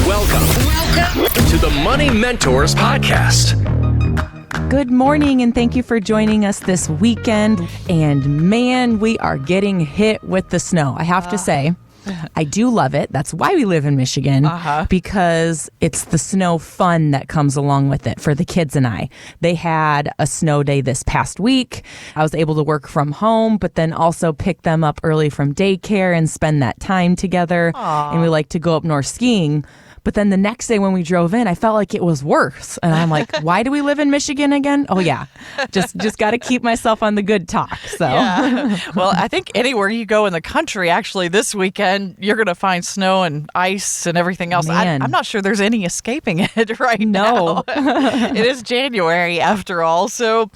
Welcome to the Money Mentors Podcast. Good morning, and thank you for joining us this weekend. And man, we are getting hit with the snow. I have to say, I do love it. That's why we live in Michigan, because it's the snow fun that comes along with it for the kids and I. They had a snow day this past week. I was able to work from home, but then also pick them up early from daycare and spend that time together. And we like to go up north skiing. But then the next day when we drove in, I felt like it was worse. And I'm like, why do we live in Michigan again? Oh, yeah. Just got to keep myself on the good talk. So, yeah. Well, I think anywhere you go in the country, actually, this weekend, you're going to find snow and ice and everything else. I'm not sure there's any escaping it right now. It is January after all. So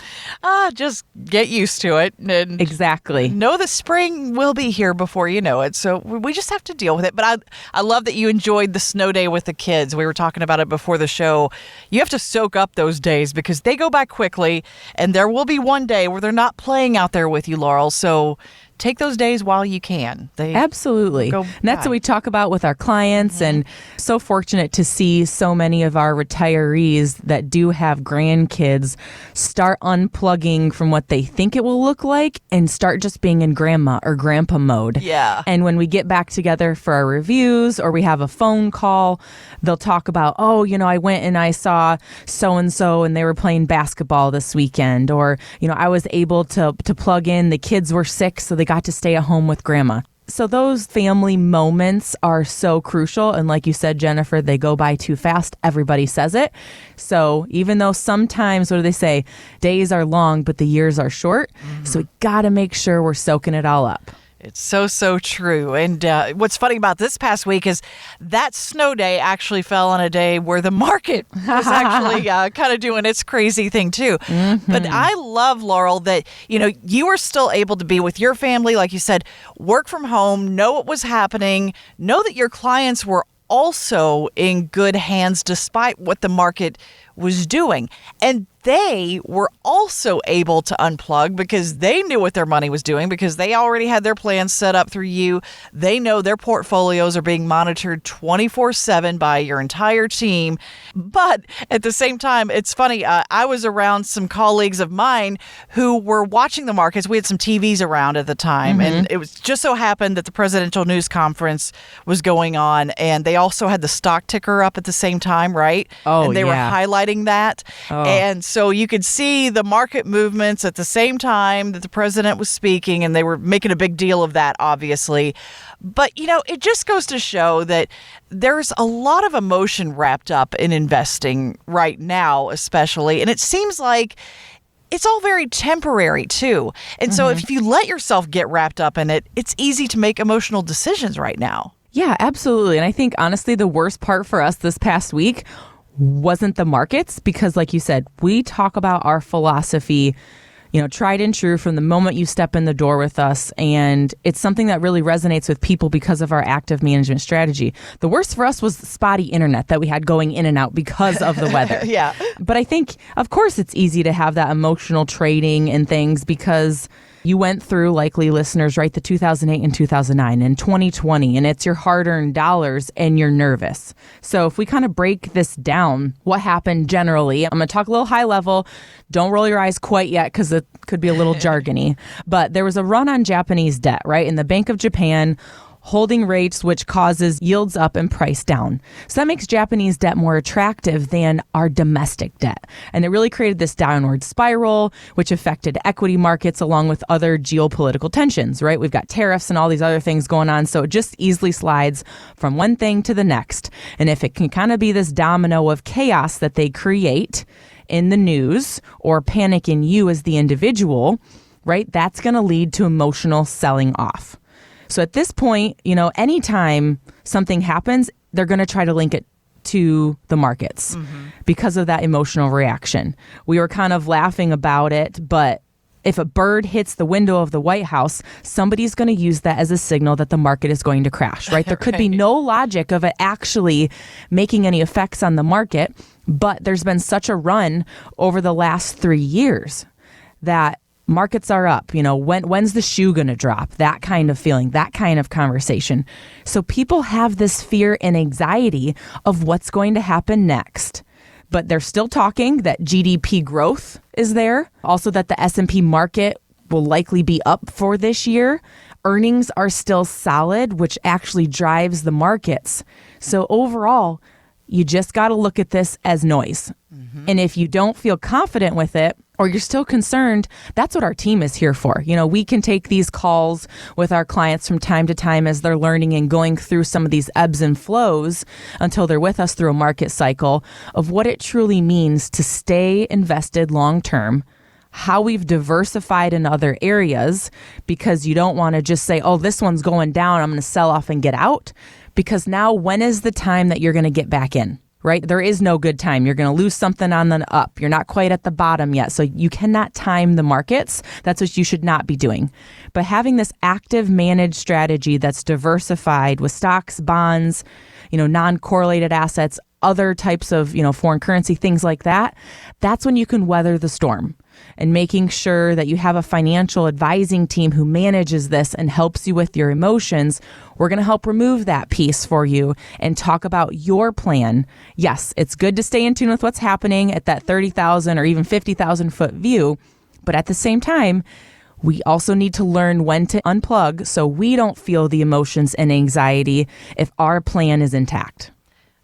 just get used to it. And exactly. Know the spring will be here before you know it. So we just have to deal with it. But I love that you enjoyed the snow day with the kids. We were talking about it before the show. You have to soak up those days because they go by quickly, and there will be one day where they're not playing out there with you, Laurel. So take those days while you can. Absolutely. And that's what we talk about with our clients, and so fortunate to see so many of our retirees that do have grandkids start unplugging from what they think it will look like and start just being in grandma or grandpa mode. Yeah. And when we get back together for our reviews or we have a phone call, they'll talk about, I went and I saw so-and-so and they were playing basketball this weekend, or, I was able to plug in, the kids were sick, so they got to stay at home with grandma. So those family moments are so crucial. And like you said, Jennifer, they go by too fast. Everybody says it. So even though sometimes, what do they say? Days are long, but the years are short. So we got to make sure we're soaking it all up. It's so true. And what's funny about this past week is that snow day actually fell on a day where the market was actually kind of doing its crazy thing too. But I love, Laurel, that, you were still able to be with your family, like you said, work from home, know what was happening, know that your clients were also in good hands despite what the market was doing. And they were also able to unplug because they knew what their money was doing, because they already had their plans set up through you. They know their portfolios are being monitored 24/7 by your entire team. But at the same time, it's funny, I was around some colleagues of mine who were watching the markets. We had some TVs around at the time, and it was just so happened that the presidential news conference was going on, and they also had the stock ticker up at the same time, right? And they were highlighting that. And so you could see the market movements at the same time that the president was speaking, and they were making a big deal of that, obviously. But, it just goes to show that there's a lot of emotion wrapped up in investing right now, especially. And it seems like it's all very temporary, too. And so if you let yourself get wrapped up in it, it's easy to make emotional decisions right now. Yeah, absolutely. And I think, honestly, the worst part for us this past week wasn't the markets, because like you said, we talk about our philosophy, tried and true from the moment you step in the door with us. And it's something that really resonates with people because of our active management strategy. The worst for us was spotty internet that we had going in and out because of the weather. Yeah. But I think, of course, it's easy to have that emotional trading and things because you went through, likely listeners, right, the 2008 and 2009 and 2020, and it's your hard-earned dollars and you're nervous. So if we kind of break this down, what happened generally, I'm going to talk a little high level. Don't roll your eyes quite yet because it could be a little jargony. But there was a run on Japanese debt, right, in the Bank of Japan, holding rates, which causes yields up and price down. So that makes Japanese debt more attractive than our domestic debt. And it really created this downward spiral, which affected equity markets along with other geopolitical tensions, right? We've got tariffs and all these other things going on. So it just easily slides from one thing to the next. And if it can kind of be this domino of chaos that they create in the news or panic in you as the individual, right, that's going to lead to emotional selling off. So at this point, anytime something happens, they're going to try to link it to the markets because of that emotional reaction. We were kind of laughing about it, but if a bird hits the window of the White House, somebody's going to use that as a signal that the market is going to crash, right? There could be no logic of it actually making any effects on the market, but there's been such a run over the last 3 years that markets are up, when's the shoe going to drop? That kind of feeling, that kind of conversation. So people have this fear and anxiety of what's going to happen next. But they're still talking that GDP growth is there. Also that the S&P market will likely be up for this year. Earnings are still solid, which actually drives the markets. So overall, you just got to look at this as noise. Mm-hmm. And if you don't feel confident with it, or you're still concerned, that's what our team is here for. We can take these calls with our clients from time to time as they're learning and going through some of these ebbs and flows until they're with us through a market cycle of what it truly means to stay invested long term, how we've diversified in other areas, because you don't want to just say, oh, this one's going down, I'm going to sell off and get out. Because now, when is the time that you're going to get back in? Right? There is no good time. You're going to lose something on the up. You're not quite at the bottom yet. So you cannot time the markets. That's what you should not be doing. But having this active managed strategy that's diversified with stocks, bonds, non-correlated assets, other types of, foreign currency, things like that, that's when you can weather the storm. And making sure that you have a financial advising team who manages this and helps you with your emotions, we're going to help remove that piece for you and talk about your plan. Yes, it's good to stay in tune with what's happening at that 30,000 or even 50,000 foot view. But at the same time, we also need to learn when to unplug so we don't feel the emotions and anxiety if our plan is intact.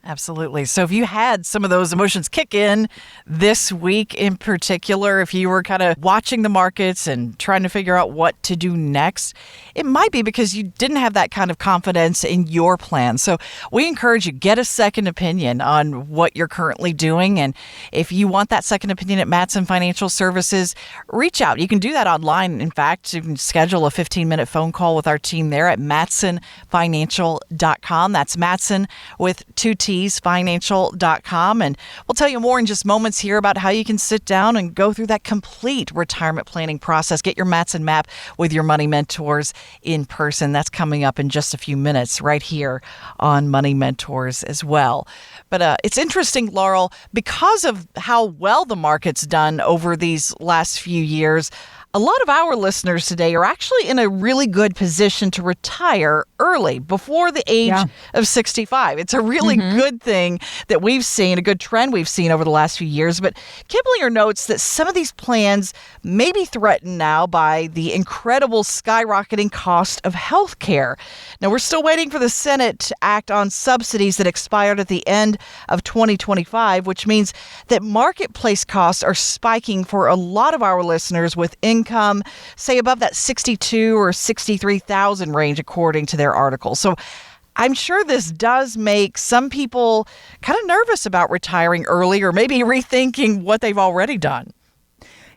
Absolutely. So if you had some of those emotions kick in this week in particular, if you were kind of watching the markets and trying to figure out what to do next, it might be because you didn't have that kind of confidence in your plan. So we encourage you, get a second opinion on what you're currently doing. And if you want that second opinion at Mattson Financial Services, reach out. You can do that online. In fact, you can schedule a 15-minute phone call with our team there at mattsonfinancial.com. That's Mattson with 2 T's. Financial.com. And we'll tell you more in just moments here about how you can sit down and go through that complete retirement planning process. Get your Mattson map with your money mentors in person. That's coming up in just a few minutes right here on Money Mentors as well. But it's interesting, Laurel, because of how well the market's done over these last few years, a lot of our listeners today are actually in a really good position to retire early, before the age of 65. It's a really good thing that we've seen, a good trend we've seen over the last few years. But Kiplinger notes that some of these plans may be threatened now by the incredible skyrocketing cost of health care. Now, we're still waiting for the Senate to act on subsidies that expired at the end of 2025, which means that marketplace costs are spiking for a lot of our listeners with income, say above that 62 or 63,000 range, according to their article. So I'm sure this does make some people kind of nervous about retiring early or maybe rethinking what they've already done.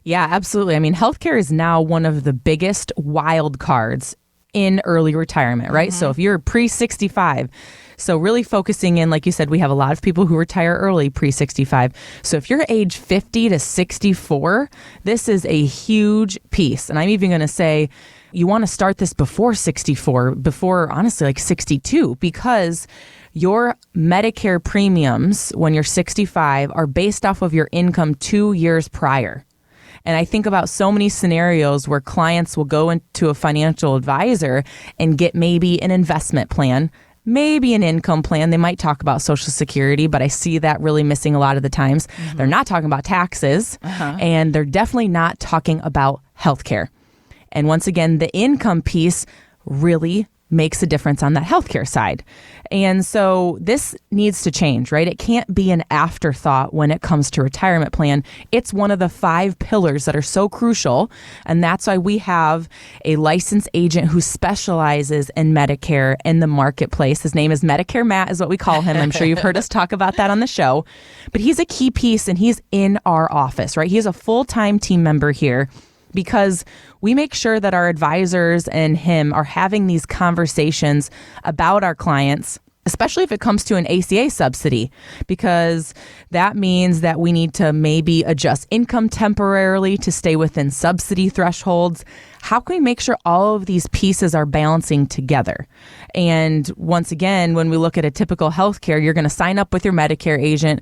Yeah, absolutely. I mean, healthcare is now one of the biggest wild cards in early retirement, right? So if you're pre-65, so really focusing in, like you said, we have a lot of people who retire early pre-65. So if you're age 50 to 64, this is a huge piece. And I'm even going to say you want to start this before 64, before honestly like 62, because your Medicare premiums when you're 65 are based off of your income 2 years prior. And I think about so many scenarios where clients will go into a financial advisor and get maybe an investment plan, maybe an income plan. They might talk about Social Security, but I see that really missing a lot of the times. They're not talking about taxes, and they're definitely not talking about healthcare. And once again, the income piece really makes a difference on that healthcare side. And so this needs to change, right? It can't be an afterthought when it comes to retirement plan. It's one of the 5 pillars that are so crucial. And that's why we have a licensed agent who specializes in Medicare in the marketplace. His name is Medicare Matt, is what we call him. I'm sure you've heard us talk about that on the show. But he's a key piece, and he's in our office, right? He's a full-time team member here, because we make sure that our advisors and him are having these conversations about our clients, especially if it comes to an ACA subsidy, because that means that we need to maybe adjust income temporarily to stay within subsidy thresholds. How can we make sure all of these pieces are balancing together? And once again, when we look at a typical healthcare, you're going to sign up with your Medicare agent.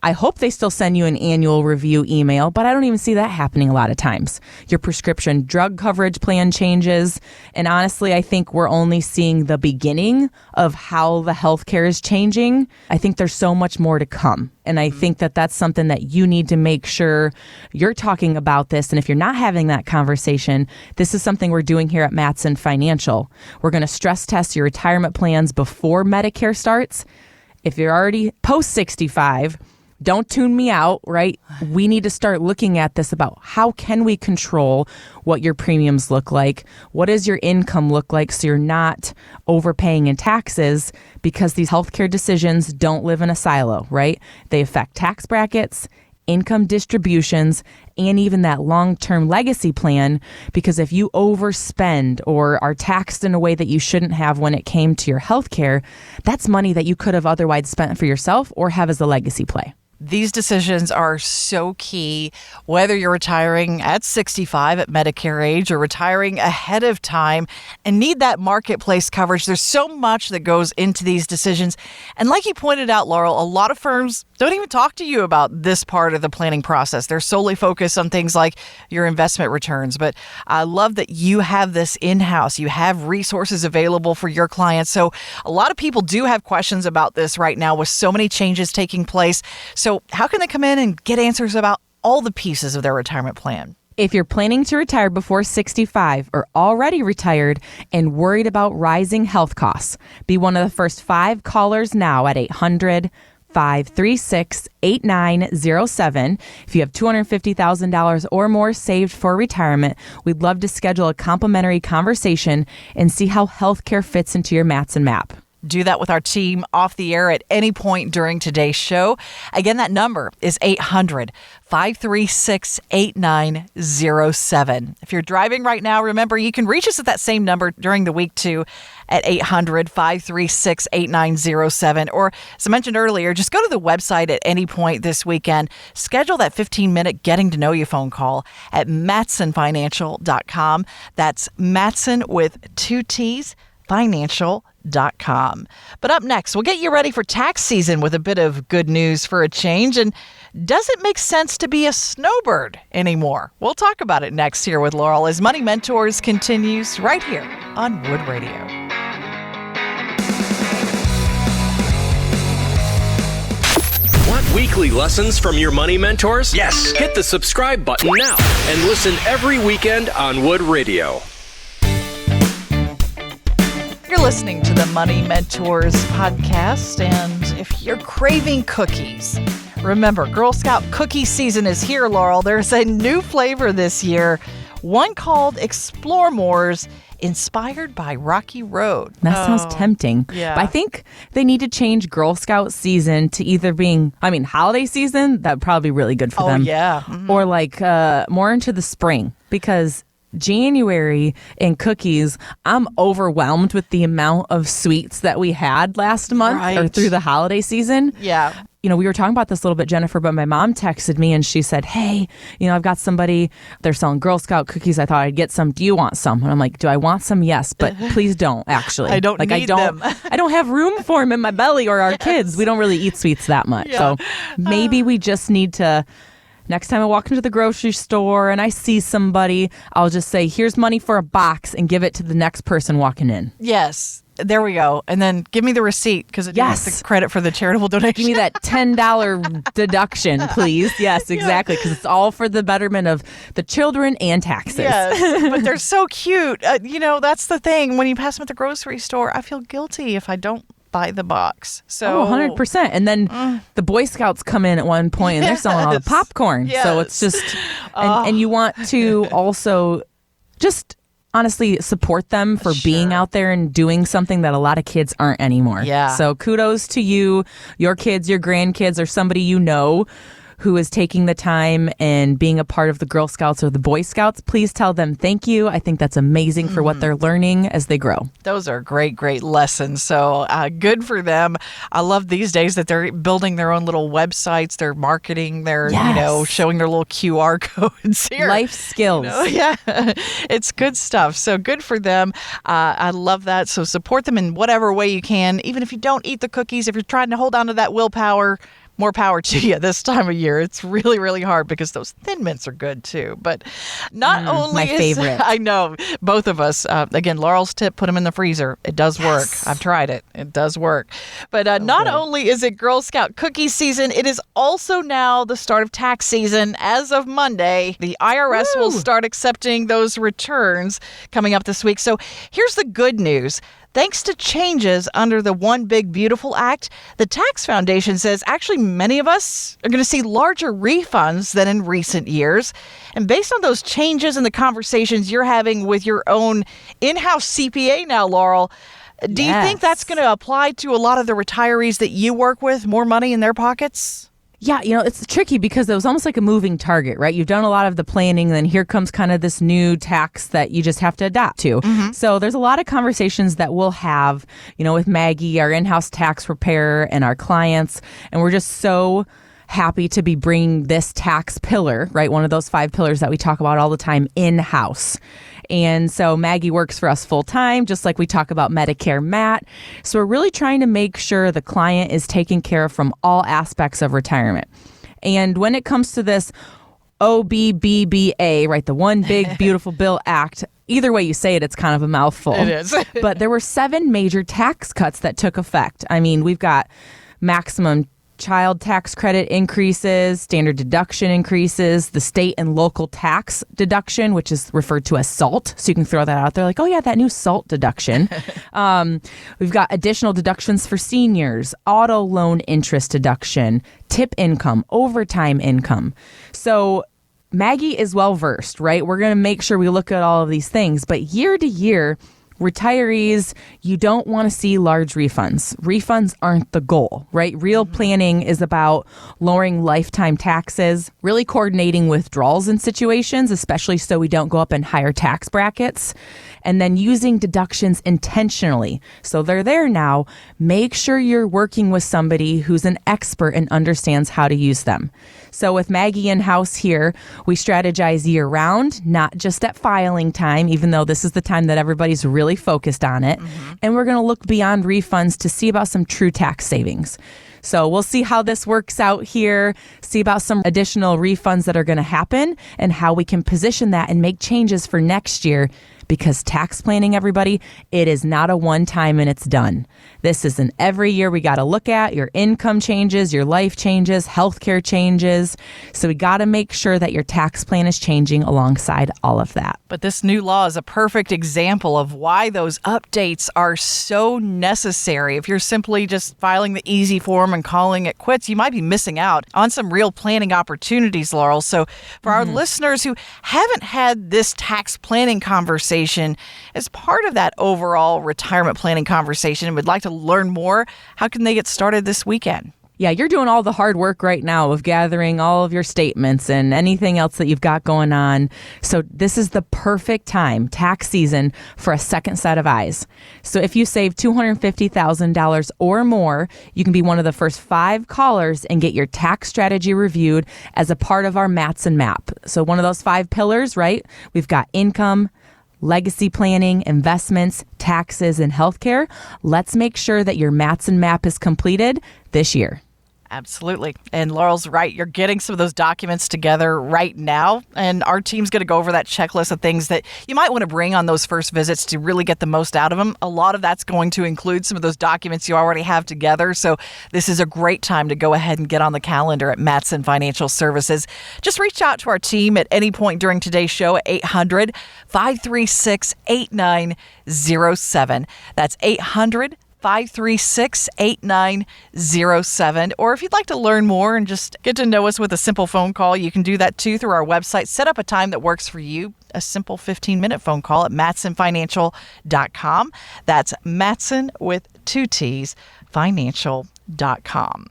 I hope they still send you an annual review email, but I don't even see that happening a lot of times. Your prescription drug coverage plan changes. And honestly, I think we're only seeing the beginning of how the healthcare is changing. I think there's so much more to come. And I think that that's something that you need to make sure you're talking about this. And if you're not having that conversation, this is something we're doing here at Mattson Financial. We're going to stress test your retirement plans before Medicare starts. If you're already post 65, don't tune me out, right? We need to start looking at this about how can we control what your premiums look like? What does your income look like so you're not overpaying in taxes? Because these healthcare decisions don't live in a silo, right? They affect tax brackets, income distributions, and even that long-term legacy plan. Because if you overspend or are taxed in a way that you shouldn't have when it came to your healthcare, that's money that you could have otherwise spent for yourself or have as a legacy play. These decisions are so key, whether you're retiring at 65 at Medicare age or retiring ahead of time and need that marketplace coverage. There's so much that goes into these decisions. And like you pointed out, Laurel, a lot of firms don't even talk to you about this part of the planning process. They're solely focused on things like your investment returns. But I love that you have this in-house. You have resources available for your clients. So a lot of people do have questions about this right now with so many changes taking place. So how can they come in and get answers about all the pieces of their retirement plan? If you're planning to retire before 65 or already retired and worried about rising health costs, be one of the first 5 callers now at 800-536-8907. If you have $250,000 or more saved for retirement, we'd love to schedule a complimentary conversation and see how healthcare fits into your Mattson map. Do that with our team off the air at any point during today's show. Again, that number is 800-536-8907. If you're driving right now, remember, you can reach us at that same number during the week, too, at 800-536-8907. Or, as I mentioned earlier, just go to the website at any point this weekend. Schedule that 15-minute getting to know you phone call at mattsonfinancial.com. That's Mattson with 2 T's, financial.com. But up next, we'll get you ready for tax season with a bit of good news for a change. And does it make sense to be a snowbird anymore? We'll talk about it next here with Laurel as Money Mentors continues right here on Wood Radio. Want weekly lessons from your money mentors? Yes. Hit the subscribe button now and listen every weekend on Wood Radio. You're listening to the Money Mentors podcast, and if you're craving cookies, remember, Girl Scout cookie season is here, Laurel. There's a new flavor this year, one called Explore More's, inspired by Rocky Road. That sounds tempting. Yeah. But I think they need to change Girl Scout season to either being, holiday season, that'd probably be really good for them. Oh, yeah. Mm-hmm. Or like more into the spring, because January in cookies, I'm overwhelmed with the amount of sweets that we had last month or through the holiday season. Yeah. You know, we were talking about this a little bit, Jennifer, but my mom texted me and she said, hey, I've got somebody, they're selling Girl Scout cookies. I thought I'd get some. Do you want some? And I'm like, do I want some? Yes, but please don't, actually. I don't need them. I don't have room for them in my belly or our kids. We don't really eat sweets that much. Yeah. So maybe we just need to... Next time I walk into the grocery store and I see somebody, I'll just say, here's money for a box and give it to the next person walking in. Yes. There we go. And then give me the receipt because it needs the credit for the charitable donation. Give me that $10 deduction, please. Yes, exactly. Because it's all for the betterment of the children and taxes. Yes, but they're so cute. That's the thing. When you pass them at the grocery store, I feel guilty if I don't buy the box. So 100%. And then the Boy Scouts come in at one point and they're selling all the popcorn. Yes. So it's just, and you want to also just honestly support them for being out there and doing something that a lot of kids aren't anymore. Yeah. So kudos to you, your kids, your grandkids, or somebody you know who is taking the time and being a part of the Girl Scouts or the Boy Scouts. Please tell them thank you. I think that's amazing for what they're learning as they grow. Those are great, great lessons. So good for them. I love these days that they're building their own little websites. They're marketing. They're, showing their little QR codes here. Life skills. Yeah, it's good stuff. So good for them. I love that. So support them in whatever way you can. Even if you don't eat the cookies, if you're trying to hold on to that willpower, more power to you this time of year. It's really, really hard because those Thin Mints are good too. But not only my favorite. I know, both of us. Again, Laurel's tip, put them in the freezer. It does work. Yes. I've tried it. It does work. But not only is it Girl Scout cookie season, it is also now the start of tax season. As of Monday, the IRS will start accepting those returns coming up this week. So here's the good news. Thanks to changes under the One Big Beautiful Act, the Tax Foundation says actually many of us are going to see larger refunds than in recent years. And based on those changes and the conversations you're having with your own in-house CPA now, Laurel, do you think that's going to apply to a lot of the retirees that you work with, more money in their pockets? Yeah, it's tricky because it was almost like a moving target, right? You've done a lot of the planning, and then here comes kind of this new tax that you just have to adapt to. So there's a lot of conversations that we'll have, with Maggie, our in-house tax preparer, and our clients. And we're just so happy to be bringing this tax pillar, right? One of those 5 pillars that we talk about all the time in-house. And so Maggie works for us full time, just like we talk about Medicare, Matt. So we're really trying to make sure the client is taken care of from all aspects of retirement. And when it comes to this OBBBA, right, the One Big Beautiful Bill Act, either way you say it, it's kind of a mouthful. It is. But there were 7 major tax cuts that took effect. I mean, we've got maximum child tax credit increases, standard deduction increases, the state and local tax deduction, which is referred to as SALT. So you can throw that out there like, oh yeah, that new SALT deduction. We've got additional deductions for seniors, auto loan interest deduction, tip income, overtime income. So Maggie is well versed, right? We're going to make sure we look at all of these things, but year to year, retirees, you don't want to see large refunds. Refunds aren't the goal, right? Real planning is about lowering lifetime taxes, really coordinating withdrawals in situations, especially so we don't go up in higher tax brackets, and then using deductions intentionally. So they're there now. Make sure you're working with somebody who's an expert and understands how to use them. So with Maggie in-house here, we strategize year-round, not just at filing time, even though this is the time that everybody's really focused on it. And we're going to look beyond refunds to see about some true tax savings. So we'll see how this works out here, see about some additional refunds that are going to happen and how we can position that and make changes for next year. Because tax planning, everybody, it is not a one-time and it's done. This is an every year we got to look at. Your income changes, your life changes, healthcare changes. So we got to make sure that your tax plan is changing alongside all of that. But this new law is a perfect example of why those updates are so necessary. If you're simply just filing the easy form and calling it quits, you might be missing out on some real planning opportunities, Laurel. So for our listeners who haven't had this tax planning conversation as part of that overall retirement planning conversation and would like to learn more, how can they get started this weekend? Yeah, you're doing all the hard work right now of gathering all of your statements and anything else that you've got going on. So this is the perfect time, tax season, for a second set of eyes. So if you save $250,000 or more, you can be one of the first 5 callers and get your tax strategy reviewed as a part of our Mattson map. So one of those 5 pillars, right? We've got income, legacy planning, investments, taxes, and healthcare. Let's make sure that your Mattson map is completed this year. Absolutely. And Laurel's right. You're getting some of those documents together right now. And our team's going to go over that checklist of things that you might want to bring on those first visits to really get the most out of them. A lot of that's going to include some of those documents you already have together. So this is a great time to go ahead and get on the calendar at Mattson Financial Services. Just reach out to our team at any point during today's show at 800-536-8907. That's 800-536-8907. Or if you'd like to learn more and just get to know us with a simple phone call, you can do that too through our website. Set up a time that works for you. A simple 15-minute phone call at mattsonfinancial.com. That's Mattson with 2 T's, financial.com.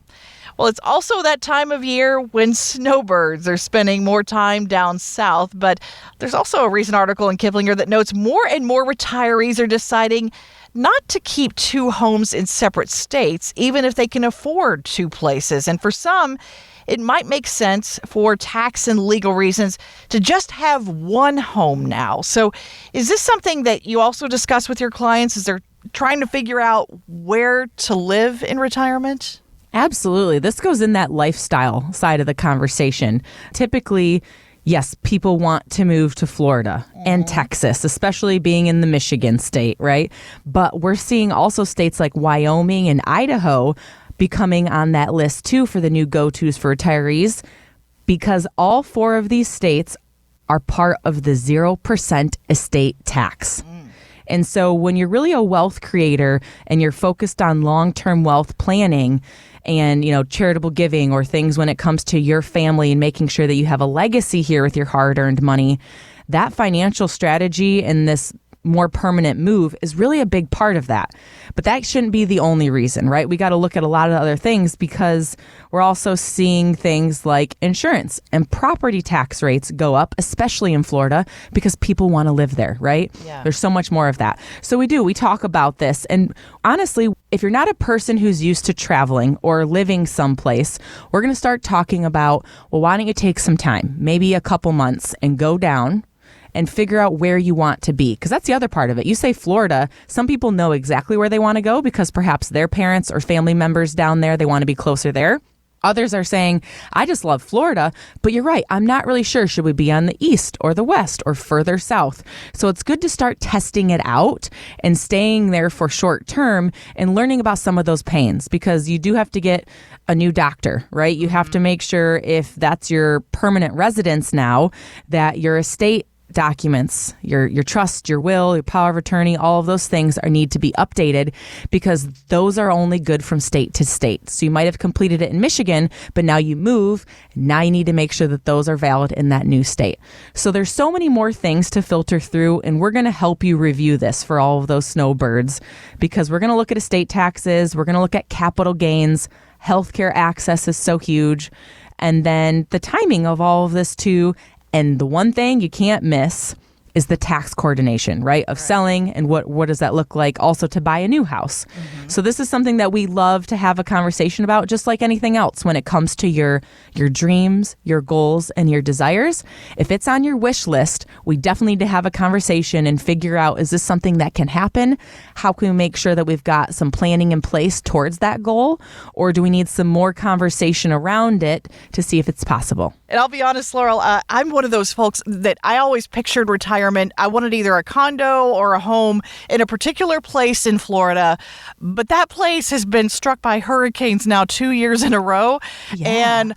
Well, it's also that time of year when snowbirds are spending more time down south, but there's also a recent article in Kiplinger that notes more and more retirees are deciding not to keep 2 homes in separate states, even if they can afford 2 places. And for some, it might make sense for tax and legal reasons to just have 1 home now. So is this something that you also discuss with your clients as they're trying to figure out where to live in retirement? Absolutely. This goes in that lifestyle side of the conversation. Typically, yes, people want to move to Florida and Texas, especially being in the Michigan state, right? But we're seeing also states like Wyoming and Idaho becoming on that list too for the new go-tos for retirees, because all 4 of these states are part of the 0% estate tax. And so when you're really a wealth creator and you're focused on long-term wealth planning and, charitable giving or things when it comes to your family and making sure that you have a legacy here with your hard-earned money, that financial strategy and this more permanent move is really a big part of that. But that shouldn't be the only reason, right? We got to look at a lot of other things because we're also seeing things like insurance and property tax rates go up, especially in Florida, because people want to live there, right? Yeah. There's so much more of that. So we talk about this. And honestly, if you're not a person who's used to traveling or living someplace, we're going to start talking about, well, why don't you take some time, maybe a couple months, and go down and figure out where you want to be. Because that's the other part of it. You say Florida, some people know exactly where they want to go because perhaps their parents or family members down there, they want to be closer there. Others are saying, I just love Florida, but you're right, I'm not really sure. Should we be on the east or the west or further south? So it's good to start testing it out and staying there for short term and learning about some of those pains, because you do have to get a new doctor, right? You have to make sure if that's your permanent residence now, that your estate documents, your trust, your will, your power of attorney, all of those things need to be updated, because those are only good from state to state. So you might have completed it in Michigan, but now you move. Now you need to make sure that those are valid in that new state. So there's so many more things to filter through, and we're going to help you review this for all of those snowbirds, because we're going to look at estate taxes. We're going to look at capital gains. Healthcare access is so huge. And then the timing of all of this too. And the one thing you can't miss is the tax coordination, right? Of selling, and what does that look like also to buy a new house. So this is something that we love to have a conversation about, just like anything else when it comes to your dreams, your goals, and your desires. If it's on your wish list, we definitely need to have a conversation and figure out, is this something that can happen? How can we make sure that we've got some planning in place towards that goal? Or do we need some more conversation around it to see if it's possible? And I'll be honest, Laurel, I'm one of those folks that I always pictured retirement. I wanted either a condo or a home in a particular place in Florida, but that place has been struck by hurricanes now 2 years in a row. Yeah. And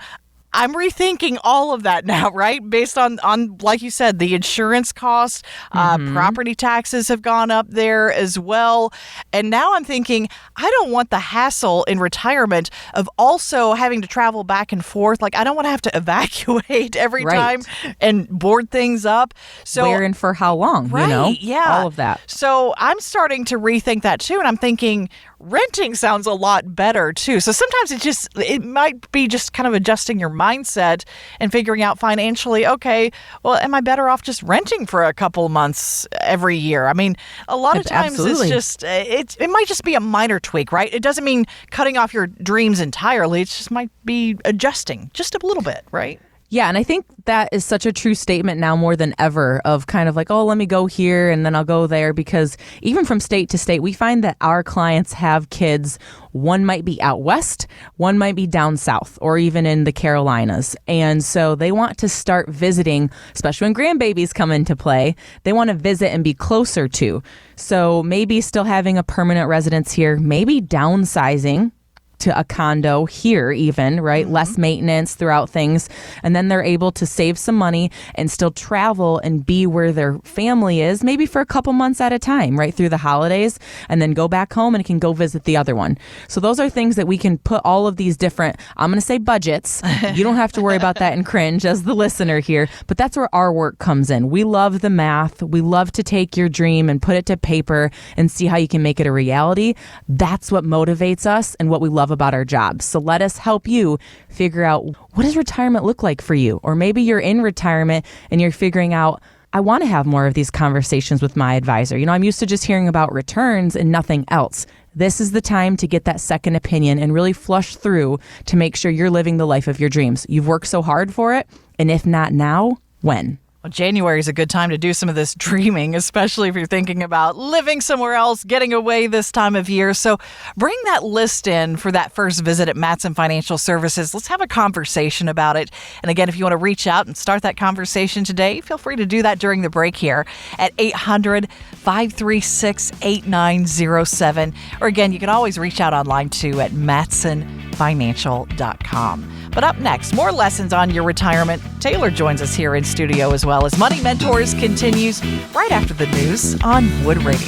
I'm rethinking all of that now, right? Based on like you said, the insurance costs, property taxes have gone up there as well. And now I'm thinking, I don't want the hassle in retirement of also having to travel back and forth. Like, I don't want to have to evacuate every time and board things up. So where and for how long, yeah. all of that. So I'm starting to rethink that too. And I'm thinking, renting sounds a lot better too. So sometimes it might be just kind of adjusting your mindset and figuring out financially, okay, well, am I better off just renting for a couple months every year? I mean, a lot of times Absolutely. it's just, it might just be a minor tweak, right? It doesn't mean cutting off your dreams entirely. It just might be adjusting just a little bit, right? Yeah, and I think that is such a true statement now more than ever, of kind of like, oh, let me go here and then I'll go there, because even from state to state, we find that our clients have kids. One might be out west, one might be down south, or even in the Carolinas. And so they want to start visiting, especially when grandbabies come into play. They want to visit and be closer to. So maybe still having a permanent residence here, maybe downsizing to a condo here even, right? Less maintenance throughout things. And then they're able to save some money and still travel and be where their family is, maybe for a couple months at a time, right through the holidays, and then go back home and can go visit the other one. So those are things that we can put all of these different, I'm going to say budgets. You don't have to worry about that and cringe as the listener here, but that's where our work comes in. We love the math. We love to take your dream and put it to paper and see how you can make it a reality. That's what motivates us and what we love about our jobs. So let us help you figure out, what does retirement look like for you? Or maybe you're in retirement and you're figuring out, I want to have more of these conversations with my advisor. I'm used to just hearing about returns and nothing else. This is the time to get that second opinion and really flush through to make sure you're living the life of your dreams. You've worked so hard for it, and if not now, when? Well, January is a good time to do some of this dreaming, especially if you're thinking about living somewhere else, getting away this time of year. So bring that list in for that first visit at Mattson Financial Services. Let's have a conversation about it. And again, if you want to reach out and start that conversation today, feel free to do that during the break here at 800-536-8907. Or again, you can always reach out online too at mattsonfinancial.com. But up next, more lessons on your retirement. Taylor joins us here in studio as well as Money Mentors continues right after the news on Wood Radio.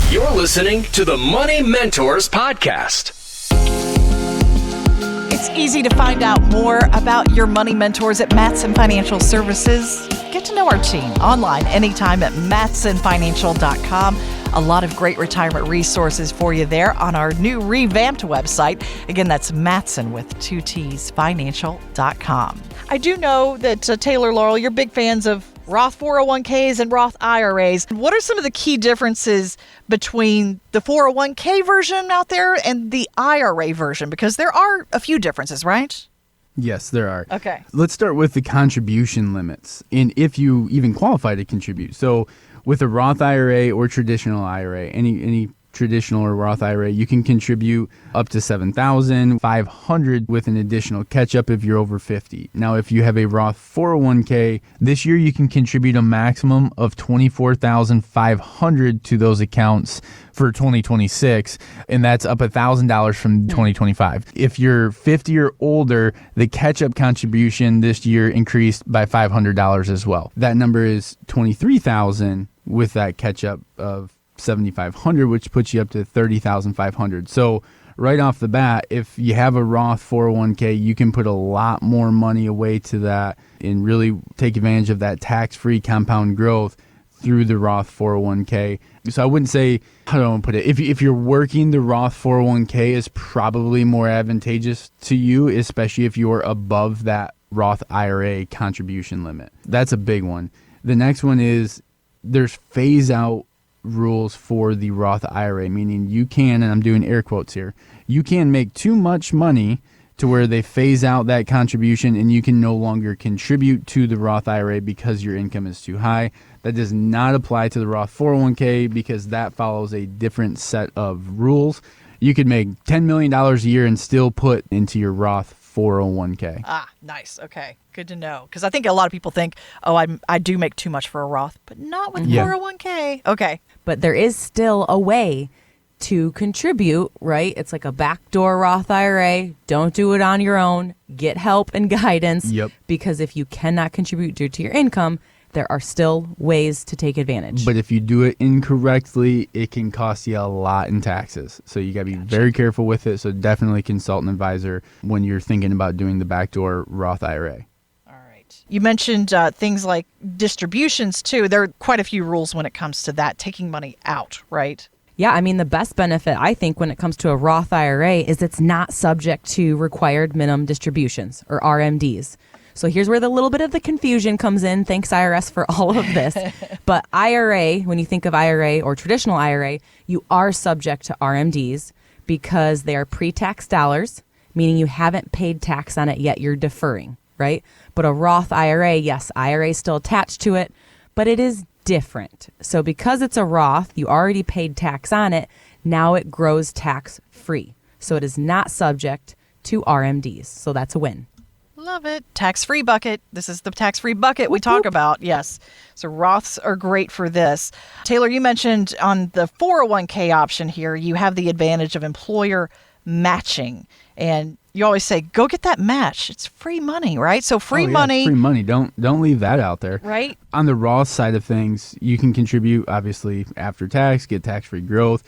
You're listening to the Money Mentors Podcast. It's easy to find out more about your money mentors at Mattson Financial Services. Get to know our team online anytime at mattsonfinancial.com. A lot of great retirement resources for you there on our new revamped website. Again, that's Mattson with 2 T's financial.com. I do know that Taylor, Laurel, you're big fans of Roth 401ks and Roth IRAs. What are some of the key differences between the 401k version out there and the IRA version? Because there are a few differences, right? Yes, there are. Okay. Let's start with the contribution limits and if you even qualify to contribute. So with a Roth IRA or traditional IRA, any traditional or Roth IRA, you can contribute up to $7,500 with an additional catch-up if you're over 50. Now, if you have a Roth 401k, this year you can contribute a maximum of $24,500 to those accounts for 2026, and that's up $1,000 from 2025. If you're 50 or older, the catch-up contribution this year increased by $500 as well. That number is $23,000 with that catch-up of $7,500, which puts you up to $30,500. So right off the bat, if you have a Roth 401k, you can put a lot more money away to that and really take advantage of that tax-free compound growth through the Roth 401k. So I wouldn't say, how do I want to put it? If you're working, the Roth 401k is probably more advantageous to you, especially if you're above that Roth IRA contribution limit. That's a big one. The next one is there's phase-out rules for the Roth IRA, meaning you can, and I'm doing air quotes here, you can make too much money to where they phase out that contribution and you can no longer contribute to the Roth IRA because your income is too high. That does not apply to the Roth 401k because that follows a different set of rules. You could make $10 million a year and still put into your Roth 401k. Ah, nice. Okay. Good to know. Because I think a lot of people think, oh, I do make too much for a Roth, but not with 401k. Okay. But there is still a way to contribute, right? It's like a backdoor Roth IRA. Don't do it on your own. Get help and guidance. Yep. Because if you cannot contribute due to your income, there are still ways to take advantage. But if you do it incorrectly, it can cost you a lot in taxes. So you got to be very careful with it. So definitely consult an advisor when you're thinking about doing the backdoor Roth IRA. All right. You mentioned things like distributions too. There are quite a few rules when it comes to that, taking money out, right? Yeah, I mean, the best benefit, I think, when it comes to a Roth IRA is it's not subject to required minimum distributions, or RMDs. So here's where the little bit of the confusion comes in. Thanks, IRS, for all of this. But IRA, when you think of IRA or traditional IRA, you are subject to RMDs because they are pre-tax dollars, meaning you haven't paid tax on it yet. You're deferring, right? But a Roth IRA, yes, IRA is still attached to it, but it is different. So because it's a Roth, you already paid tax on it. Now it grows tax-free. So it is not subject to RMDs. So that's a win. Love it. Tax-free bucket. This is the tax-free bucket we talk about. Yes. So Roths are great for this. Taylor, you mentioned on the 401k option here, you have the advantage of employer matching. And you always say, go get that match. It's free money, right? So free money. Free money. Don't leave that out there. Right. On the Roth side of things, you can contribute, obviously, after tax, get tax-free growth.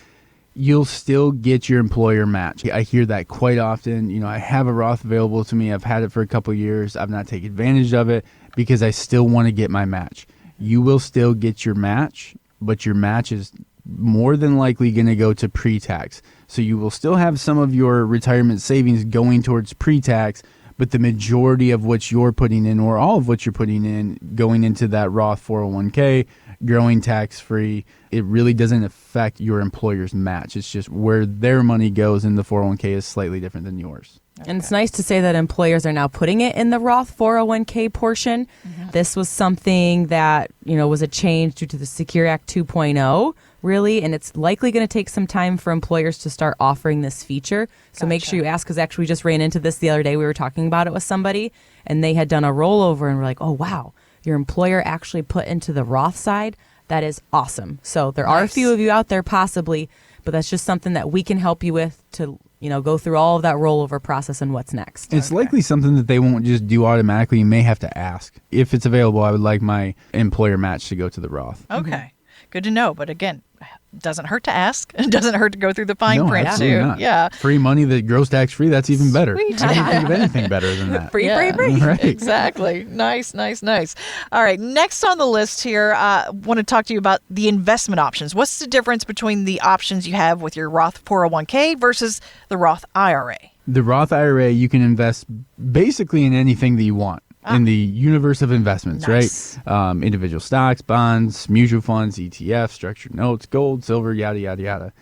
You'll still get your employer match. I hear that quite often. You know, I have a Roth available to me. I've had it for a couple of years. I've not taken advantage of it because I still want to get my match. You will still get your match, but your match is more than likely going to go to pre-tax. So you will still have some of your retirement savings going towards pre-tax, but the majority of what you're putting in, or all of what you're putting in, going into that Roth 401k, growing tax-free. It really doesn't affect your employer's match. It's just where their money goes in the 401k is slightly different than yours. And it's nice to say that employers are now putting it in the Roth 401k portion. This was something that, was a change due to the Secure Act 2.0, really, and it's likely going to take some time for employers to start offering this feature. So make sure you ask, because actually we just ran into this the other day. We were talking about it with somebody, and they had done a rollover, and we're like, oh, wow, your employer actually put into the Roth side. That is awesome. So there are a few of you out there possibly, but that's just something that we can help you with to go through all of that rollover process and what's next. It's likely something that they won't just do automatically. You may have to ask. If it's available, I would like my employer match to go to the Roth. Okay. Good to know. But again, it doesn't hurt to ask. It doesn't hurt to go through the fine print, absolutely too. Not. Yeah. Free money that grows tax-free, that's even better. Sweet. I can't think of anything better than that. Free. Right. Exactly. Nice. All right. Next on the list here, I want to talk to you about the investment options. What's the difference between the options you have with your Roth 401k versus the Roth IRA? The Roth IRA, you can invest basically in anything that you want. In the universe of investments, right? Individual stocks, bonds, mutual funds, ETFs, structured notes, gold, silver, yada, yada, yada.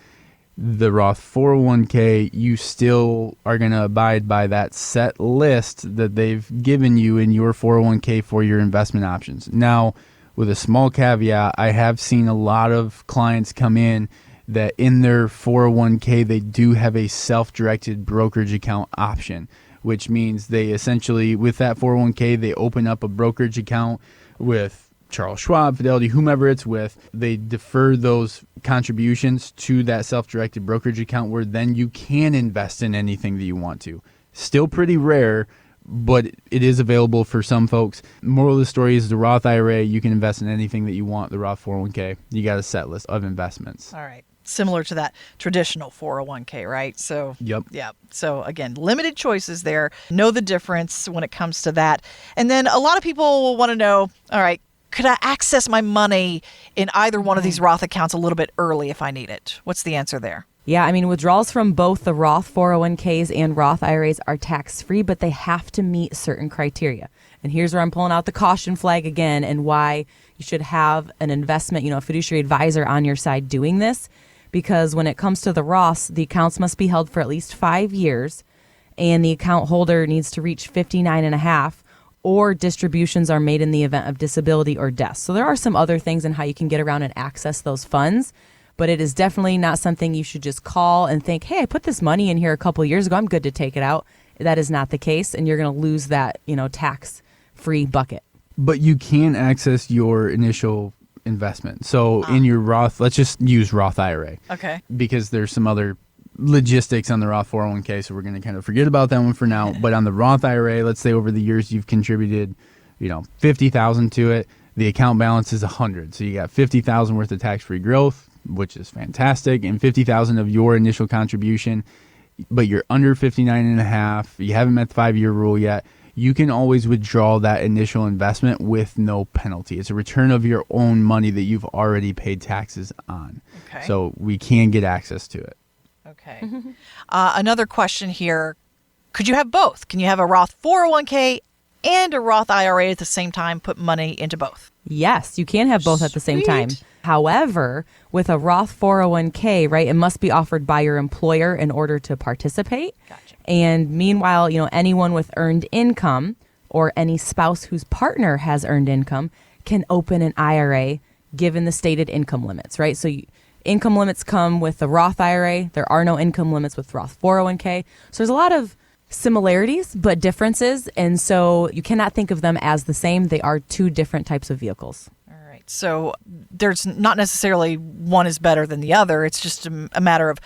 The Roth 401k, you still are going to abide by that set list that they've given you in your 401k for your investment options. Now, with a small caveat, I have seen a lot of clients come in that in their 401k, they do have a self-directed brokerage account option, which means they essentially, with that 401k, they open up a brokerage account with Charles Schwab, Fidelity, whomever it's with. They defer those contributions to that self-directed brokerage account where then you can invest in anything that you want to. Still pretty rare, but it is available for some folks. Moral of the story is the Roth IRA, you can invest in anything that you want. The Roth 401k, you got a set list of investments. All right. Similar to that traditional 401k, right? So, Yep. So again, limited choices there. Know the difference when it comes to that. And then a lot of people will want to know, all right, could I access my money in either one of these Roth accounts a little bit early if I need it? What's the answer there? Yeah, I mean, withdrawals from both the Roth 401ks and Roth IRAs are tax-free, but they have to meet certain criteria. And here's where I'm pulling out the caution flag again and why you should have an investment, a fiduciary advisor on your side doing this. Because when it comes to the Roths, the accounts must be held for at least 5 years, and the account holder needs to reach 59 and a half, or distributions are made in the event of disability or death. So there are some other things in how you can get around and access those funds, but it is definitely not something you should just call and think, hey, I put this money in here a couple years ago, I'm good to take it out. That is not the case, and you're going to lose that, tax-free bucket. But you can access your initial investment. So in your Roth, let's just use Roth IRA. Okay. Because there's some other logistics on the Roth 401k, so we're going to kind of forget about that one for now. But on the Roth IRA, let's say over the years you've contributed, $50,000 to it. The account balance is $100,000. So you got $50,000 worth of tax-free growth, which is fantastic, and $50,000 of your initial contribution, but you're under 59 and a half. You haven't met the 5-year rule yet. You can always withdraw that initial investment with no penalty. It's a return of your own money that you've already paid taxes on. Okay. So we can get access to it. Okay. Another question here. Could you have both? Can you have a Roth 401k and a Roth IRA at the same time, put money into both? Yes, you can have both at the same time. However, with a Roth 401k, right, it must be offered by your employer in order to participate. Gotcha. And meanwhile, anyone with earned income or any spouse whose partner has earned income can open an IRA given the stated income limits, right? So income limits come with the Roth IRA. There are no income limits with Roth 401k. So there's a lot of similarities but differences, and so you cannot think of them as the same. They are two different types of vehicles. All right. So there's not necessarily one is better than the other. It's just a matter of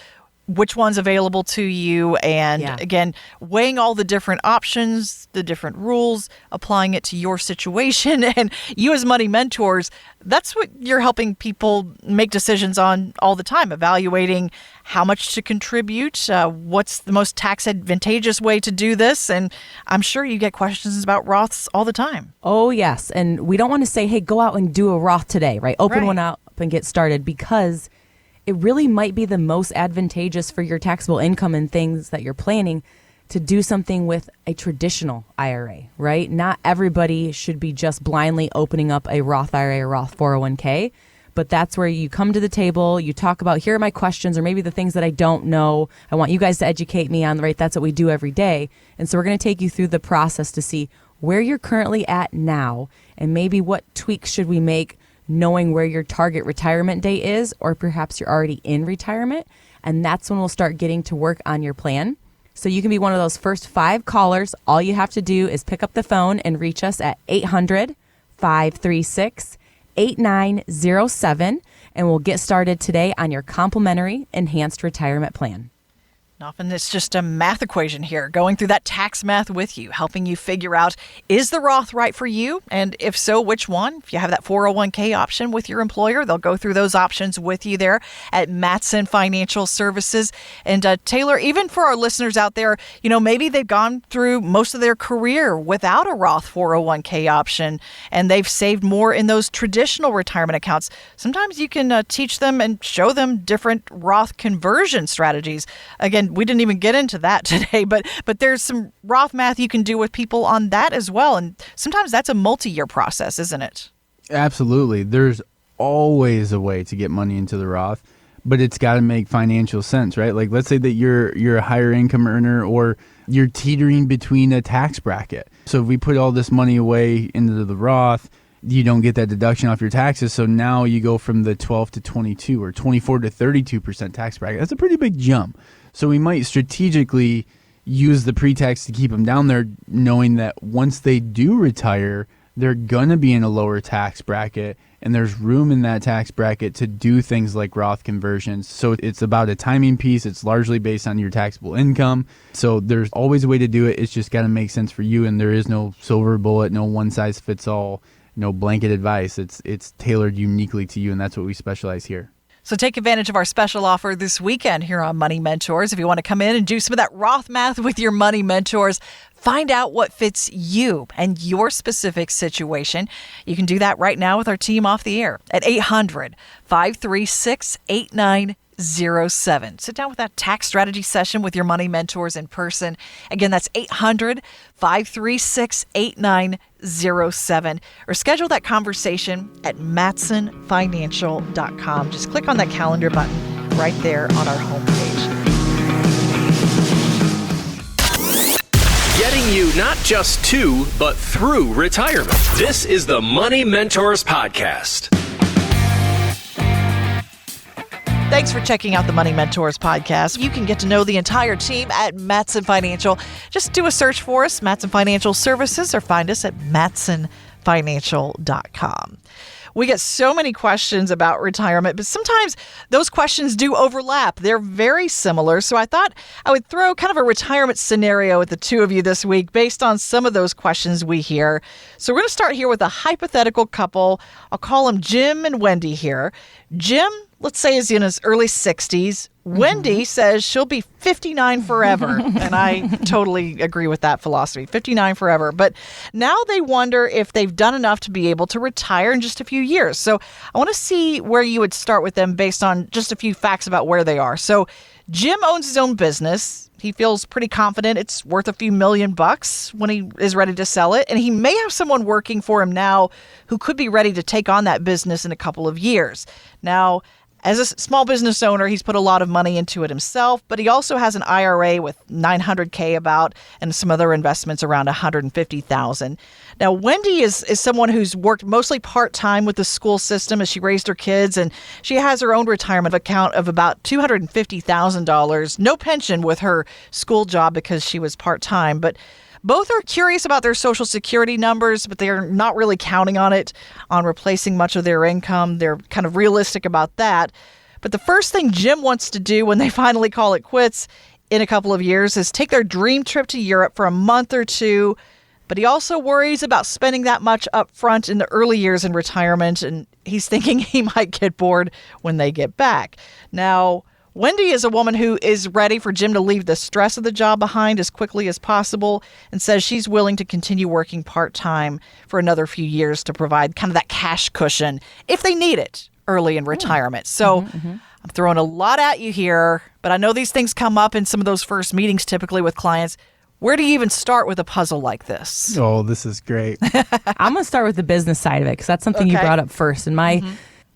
which one's available to you, and again, weighing all the different options, the different rules, applying it to your situation. And you as money mentors, that's what you're helping people make decisions on all the time, evaluating how much to contribute, what's the most tax advantageous way to do this. And I'm sure you get questions about Roths all the time. Oh, yes. And we don't want to say, hey, go out and do a Roth today, right? Open one up and get started, because it really might be the most advantageous for your taxable income and things that you're planning to do something with a traditional IRA, right? Not everybody should be just blindly opening up a Roth IRA or Roth 401k, But that's where you come to the table, you talk about, here are my questions, or maybe the things that I don't know. I want you guys to educate me on, right? That's what we do every day. And so we're going to take you through the process to see where you're currently at now, and maybe what tweaks should we make, knowing where your target retirement date is, or perhaps you're already in retirement. And that's when we'll start getting to work on your plan. So you can be one of those first 5 callers. All you have to do is pick up the phone and reach us at 800-536-8907, and we'll get started today on your complimentary enhanced retirement plan. Often it's just a math equation here, going through that tax math with you, helping you figure out, is the Roth right for you? And if so, which one? If you have that 401k option with your employer, they'll go through those options with you there at Mattson Financial Services. And Taylor, even for our listeners out there, maybe they've gone through most of their career without a Roth 401k option, and they've saved more in those traditional retirement accounts. Sometimes you can teach them and show them different Roth conversion strategies. Again, we didn't even get into that today, but there's some Roth math you can do with people on that as well. And sometimes that's a multi-year process, isn't it? Absolutely. There's always a way to get money into the Roth, but it's got to make financial sense, right? Like, let's say that you're a higher income earner, or you're teetering between a tax bracket. So if we put all this money away into the Roth, you don't get that deduction off your taxes. So now you go from the 12 to 22 or 24 to 32% tax bracket. That's a pretty big jump. So we might strategically use the pre-tax to keep them down there, knowing that once they do retire, they're going to be in a lower tax bracket, and there's room in that tax bracket to do things like Roth conversions. So it's about a timing piece. It's largely based on your taxable income. So there's always a way to do it. It's just got to make sense for you, and there is no silver bullet, no one size fits all, no blanket advice. It's tailored uniquely to you, and that's what we specialize here. So take advantage of our special offer this weekend here on Money Mentors. If you want to come in and do some of that Roth math with your Money Mentors, find out what fits you and your specific situation. You can do that right now with our team off the air at 800-536-8907. Sit down with that tax strategy session with your Money Mentors in person. Again, that's 800-536-8907. Or schedule that conversation at mattsonfinancial.com. Just click on that calendar button right there on our homepage. Getting you not just to, but through retirement. This is the Money Mentors Podcast. Thanks for checking out the Money Mentors podcast. You can get to know the entire team at Mattson Financial. Just do a search for us, Mattson Financial Services, or find us at mattsonfinancial.com. We get so many questions about retirement, but sometimes those questions do overlap. They're very similar. So I thought I would throw kind of a retirement scenario at the two of you this week based on some of those questions we hear. So we're going to start here with a hypothetical couple. I'll call them Jim and Wendy here. Jim, let's say, is in his early 60s. Wendy says she'll be 59 forever. And I totally agree with that philosophy, 59 forever. But now they wonder if they've done enough to be able to retire in just a few years. So I want to see where you would start with them based on just a few facts about where they are. So Jim owns his own business. He feels pretty confident it's worth a few $1,000,000 when he is ready to sell it. And he may have someone working for him now who could be ready to take on that business in a couple of years. Now, as a small business owner, he's put a lot of money into it himself, but he also has an IRA with $900K about and some other investments around $150,000. Now, Wendy is someone who's worked mostly part-time with the school system as she raised her kids, and she has her own retirement account of about $250,000. No pension with her school job because she was part-time, but both are curious about their Social Security numbers, but they're not really counting on it, on replacing much of their income. They're kind of realistic about that. But the first thing Jim wants to do when they finally call it quits in a couple of years is take their dream trip to Europe for a month or two. But he also worries about spending that much up front in the early years in retirement, and he's thinking he might get bored when they get back. Now, Wendy is a woman who is ready for Jim to leave the stress of the job behind as quickly as possible and says she's willing to continue working part-time for another few years to provide kind of that cash cushion if they need it early in retirement. So I'm throwing a lot at you here, but I know these things come up in some of those first meetings typically with clients. Where do you even start with a puzzle like this? Oh, this is great. I'm going to start with the business side of it because that's something you brought up first. And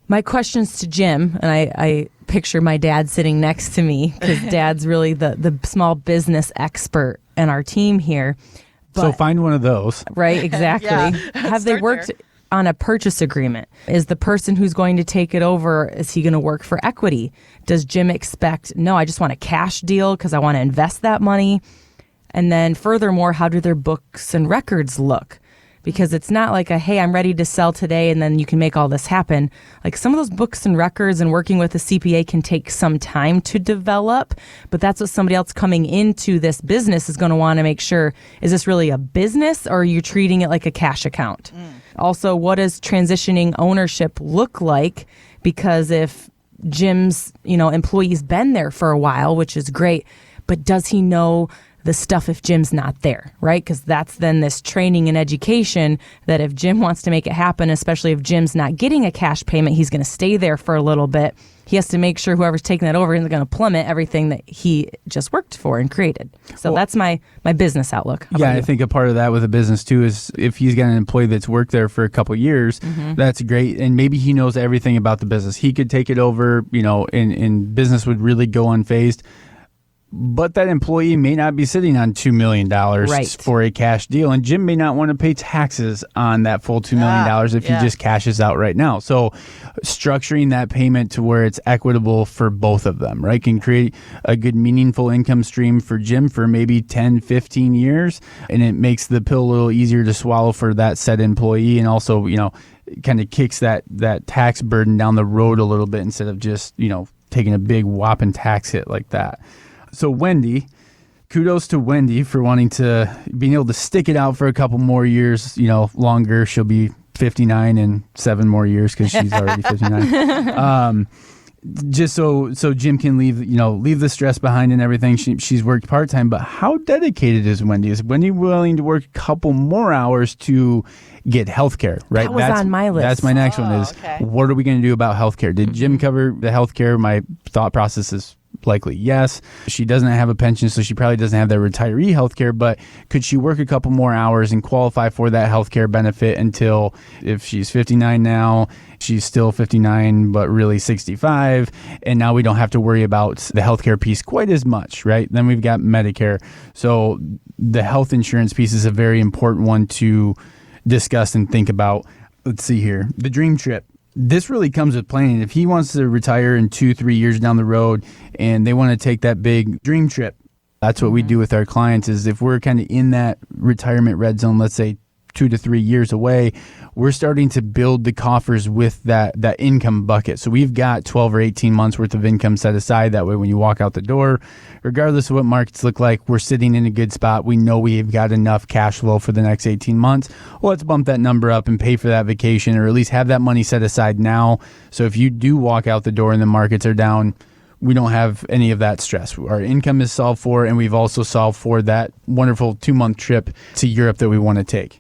My questions to Jim, and I picture my dad sitting next to me because Dad's really the small business expert in our team here. So find one of those. Right, exactly. Have they worked on a purchase agreement? Is the person who's going to take it over, is he going to work for equity? Does Jim expect, no, I just want a cash deal because I want to invest that money? And then furthermore, how do their books and records look? Because it's not like hey, I'm ready to sell today and then you can make all this happen. Like some of those books and records and working with a CPA can take some time to develop, but that's what somebody else coming into this business is going to want to make sure, is this really a business or are you treating it like a cash account? Also, what does transitioning ownership look like? Because if Jim's, employee's been there for a while, which is great, but does he know the stuff if Jim's not there, right? Because that's then this training and education that if Jim wants to make it happen, especially if Jim's not getting a cash payment, he's going to stay there for a little bit. He has to make sure whoever's taking that over isn't going to plummet everything that he just worked for and created. So that's my business outlook. How about you? I think a part of that with a business too is if he's got an employee that's worked there for a couple of years, that's great. And maybe he knows everything about the business. He could take it over, and business would really go unfazed. But that employee may not be sitting on $2 million for a cash deal. And Jim may not want to pay taxes on that full $2 million if he just cashes out right now. So structuring that payment to where it's equitable for both of them, right, can create a good, meaningful income stream for Jim for maybe 10, 15 years. And it makes the pill a little easier to swallow for that said employee. And also, kind of kicks that tax burden down the road a little bit instead of just, taking a big whopping tax hit like that. So Wendy, kudos to Wendy for being able to stick it out for a couple more years, longer. She'll be 59 in 7 more years because she's already 59. Just so Jim can leave the stress behind and everything. She's worked part-time, but how dedicated is Wendy? Is Wendy willing to work a couple more hours to get health care, right? That's on my list. That's my next one is, what are we going to do about health care? Did Jim cover the health care? My thought process is likely yes. She doesn't have a pension, so she probably doesn't have that retiree health care, but could she work a couple more hours and qualify for that health care benefit until, if she's 59 now, she's still 59, but really 65, and now we don't have to worry about the healthcare piece quite as much, right? Then we've got Medicare. So the health insurance piece is a very important one to discuss and think about. Let's see here. The dream trip. This really comes with planning. If he wants to retire in 2-3 years down the road and they want to take that big dream trip, that's what we do with our clients. Is if we're kind of in that retirement red zone, let's say 2 to 3 years away, we're starting to build the coffers with that income bucket. So we've got 12 or 18 months worth of income set aside. That way, when you walk out the door, regardless of what markets look like, we're sitting in a good spot. We know we've got enough cash flow for the next 18 months. Well, let's bump that number up and pay for that vacation, or at least have that money set aside now. So if you do walk out the door and the markets are down, we don't have any of that stress. Our income is solved for, and we've also solved for that wonderful 2-month trip to Europe that we want to take.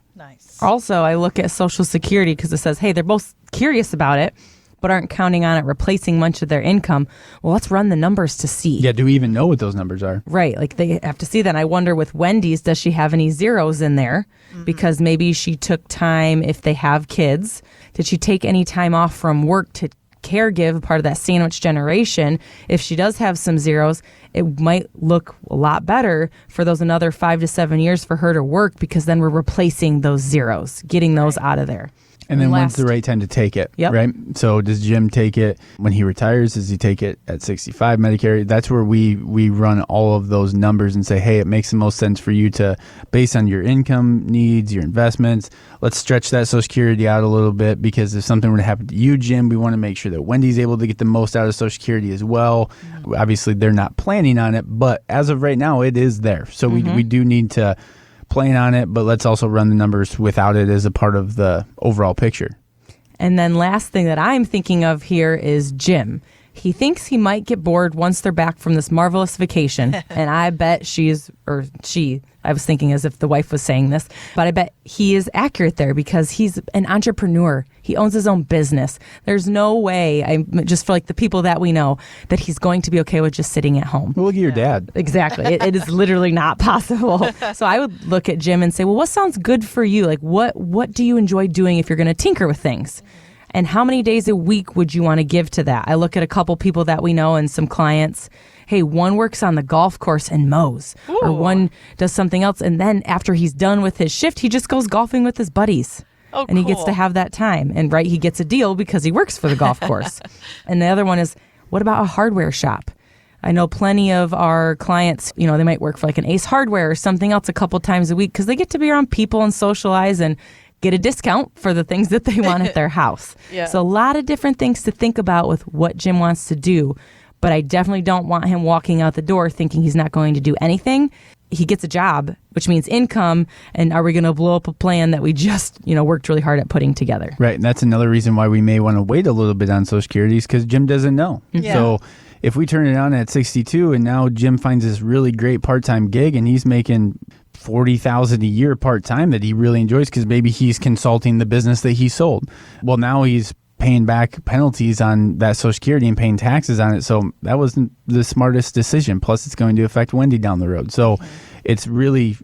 Also, I look at Social Security because it says, hey, they're both curious about it, but aren't counting on it replacing much of their income. Well, let's run the numbers to see. Yeah, do we even know what those numbers are? Right, like they have to see that. And I wonder with Wendy's, does she have any zeros in there? Because maybe she took time if they have kids. Did she take any time off from work to caregive, part of that sandwich generation? If she does have some zeros, it might look a lot better for those another 5 to 7 years for her to work, because then we're replacing those zeros, getting those out of there. And then when's the right time to take it, right? So does Jim take it when he retires? Does he take it at 65 Medicare? That's where we run all of those numbers and say, hey, it makes the most sense for you to, based on your income needs, your investments, let's stretch that Social Security out a little bit, because if something were to happen to you, Jim, we want to make sure that Wendy's able to get the most out of Social Security as well. Obviously, they're not planning on it, but as of right now, it is there. So we do need to plan on it, but let's also run the numbers without it as a part of the overall picture. And then last thing that I'm thinking of here is Jim. He thinks he might get bored once they're back from this marvelous vacation. And I bet I was thinking as if the wife was saying this, but I bet he is accurate there, because he's an entrepreneur. He owns his own business. There's no way, just for like the people that we know, that he's going to be okay with just sitting at home. Well, look at your dad. Exactly. It is literally not possible. So I would look at Jim and say, well, what sounds good for you? Like what do you enjoy doing if you're going to tinker with things? And how many days a week would you want to give to that? I look at a couple people that we know and some clients. Hey, one works on the golf course and mows, or one does something else. And then after he's done with his shift, he just goes golfing with his buddies. Oh, and he gets to have that time. And he gets a deal because he works for the golf course. And the other one is, what about a hardware shop? I know plenty of our clients, they might work for like an Ace Hardware or something else a couple times a week because they get to be around people and socialize and get a discount for the things that they want at their house. Yeah. So a lot of different things to think about with what Jim wants to do. But I definitely don't want him walking out the door thinking he's not going to do anything. He gets a job, which means income. And are we going to blow up a plan that we just, worked really hard at putting together? Right. And that's another reason why we may want to wait a little bit on Social Security is because Jim doesn't know. Yeah. So if we turn it on at 62 and now Jim finds this really great part-time gig and he's making $40,000 a year part-time that he really enjoys because maybe he's consulting the business that he sold. Well, now he's paying back penalties on that Social Security and paying taxes on it. So that wasn't the smartest decision. Plus, it's going to affect Wendy down the road. So it's really,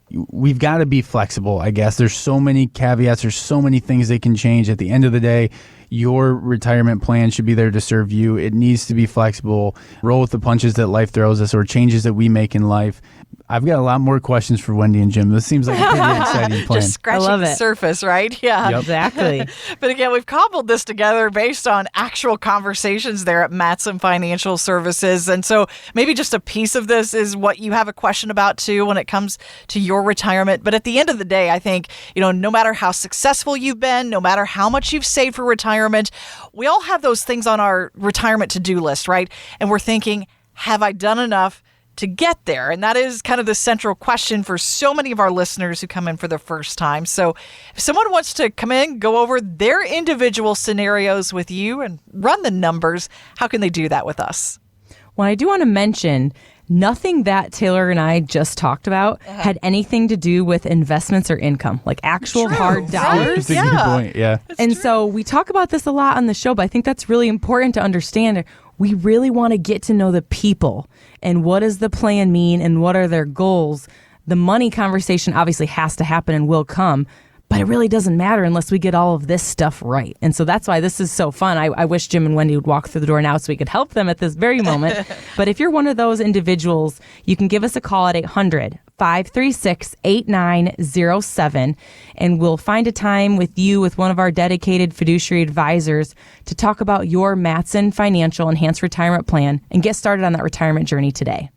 we've got to be flexible, I guess. There's so many caveats. There's so many things that can change. At the end of the day, your retirement plan should be there to serve you. It needs to be flexible, roll with the punches that life throws us or changes that we make in life. I've got a lot more questions for Wendy and Jim. This seems like a pretty exciting plan. Just scratching the surface, right? Yeah. Yep. Exactly. But again, we've cobbled this together based on actual conversations there at Mattson Financial Services. And so maybe just a piece of this is what you have a question about too when it comes to your retirement. But at the end of the day, I think, no matter how successful you've been, no matter how much you've saved for retirement, we all have those things on our retirement to-do list, right? And we're thinking, have I done enough to get there? And that is kind of the central question for so many of our listeners who come in for the first time. So if someone wants to come in, go over their individual scenarios with you and run the numbers, how can they do that with us? Well, I do want to mention nothing that Taylor and I just talked about had anything to do with investments or income, like actual hard dollars. That's a good point, yeah. And so we talk about this a lot on the show, but I think that's really important to understand. We really want to get to know the people and what does the plan mean and what are their goals. The money conversation obviously has to happen and will come, but it really doesn't matter unless we get all of this stuff right. And so that's why this is so fun. I wish Jim and Wendy would walk through the door now so we could help them at this very moment. But if you're one of those individuals, you can give us a call at 800-536-8907, and we'll find a time with you with one of our dedicated fiduciary advisors to talk about your Mattson Financial Enhanced Retirement Plan and get started on that retirement journey today.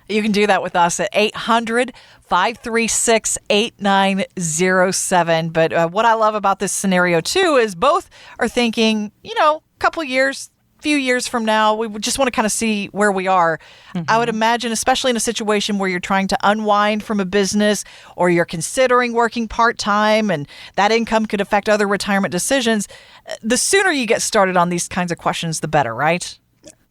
You can do that with us at 800-536-8907. But what I love about this scenario, too, is both are thinking, a couple years, few years from now, we just want to kind of see where we are. I would imagine, especially in a situation where you're trying to unwind from a business or you're considering working part-time and that income could affect other retirement decisions, the sooner you get started on these kinds of questions, the better, right?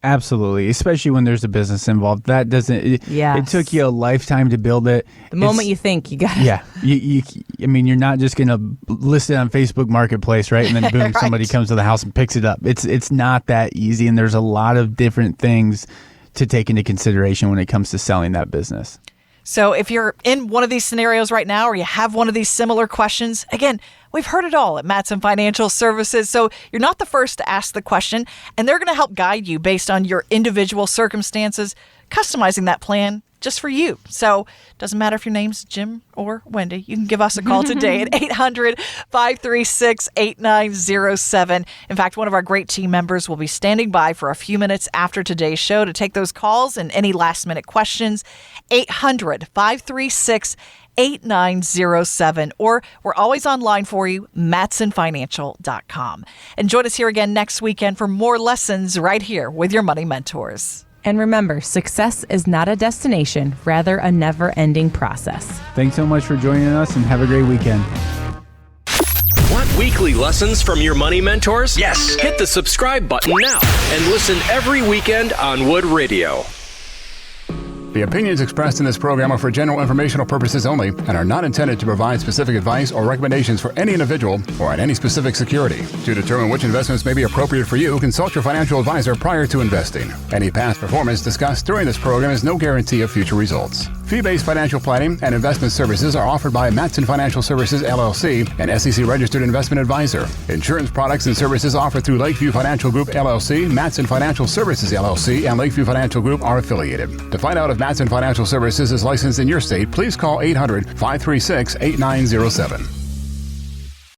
Absolutely, especially when there's a business involved. That doesn't. It took you a lifetime to build it. The moment you think you got it. Yeah, you're not just going to list it on Facebook Marketplace, right? And then boom, Right. Somebody comes to the house and picks it up. It's not that easy, and there's a lot of different things to take into consideration when it comes to selling that business. So if you're in one of these scenarios right now or you have one of these similar questions, again, we've heard it all at Mattson Financial Services. So you're not the first to ask the question, and they're going to help guide you based on your individual circumstances, customizing that plan just for you. So it doesn't matter if your name's Jim or Wendy. You can give us a call today at 800-536-8907. In fact, one of our great team members will be standing by for a few minutes after today's show to take those calls and any last-minute questions. 800-536-8907, or we're always online for you, mattsonfinancial.com. And join us here again next weekend for more lessons right here with your Money Mentors. And remember, success is not a destination, rather a never-ending process. Thanks so much for joining us, and have a great weekend. Want weekly lessons from your money mentors? Yes. Hit the subscribe button now and listen every weekend on Wood Radio. The opinions expressed in this program are for general informational purposes only and are not intended to provide specific advice or recommendations for any individual or on any specific security. To determine which investments may be appropriate for you, consult your financial advisor prior to investing. Any past performance discussed during this program is no guarantee of future results. Fee-based financial planning and investment services are offered by Mattson Financial Services, LLC, an SEC-registered investment advisor. Insurance products and services offered through Lakeview Financial Group, LLC, Mattson Financial Services, LLC, and Lakeview Financial Group are affiliated. To find out if Mattson Financial Services is licensed in your state, please call 800-536-8907.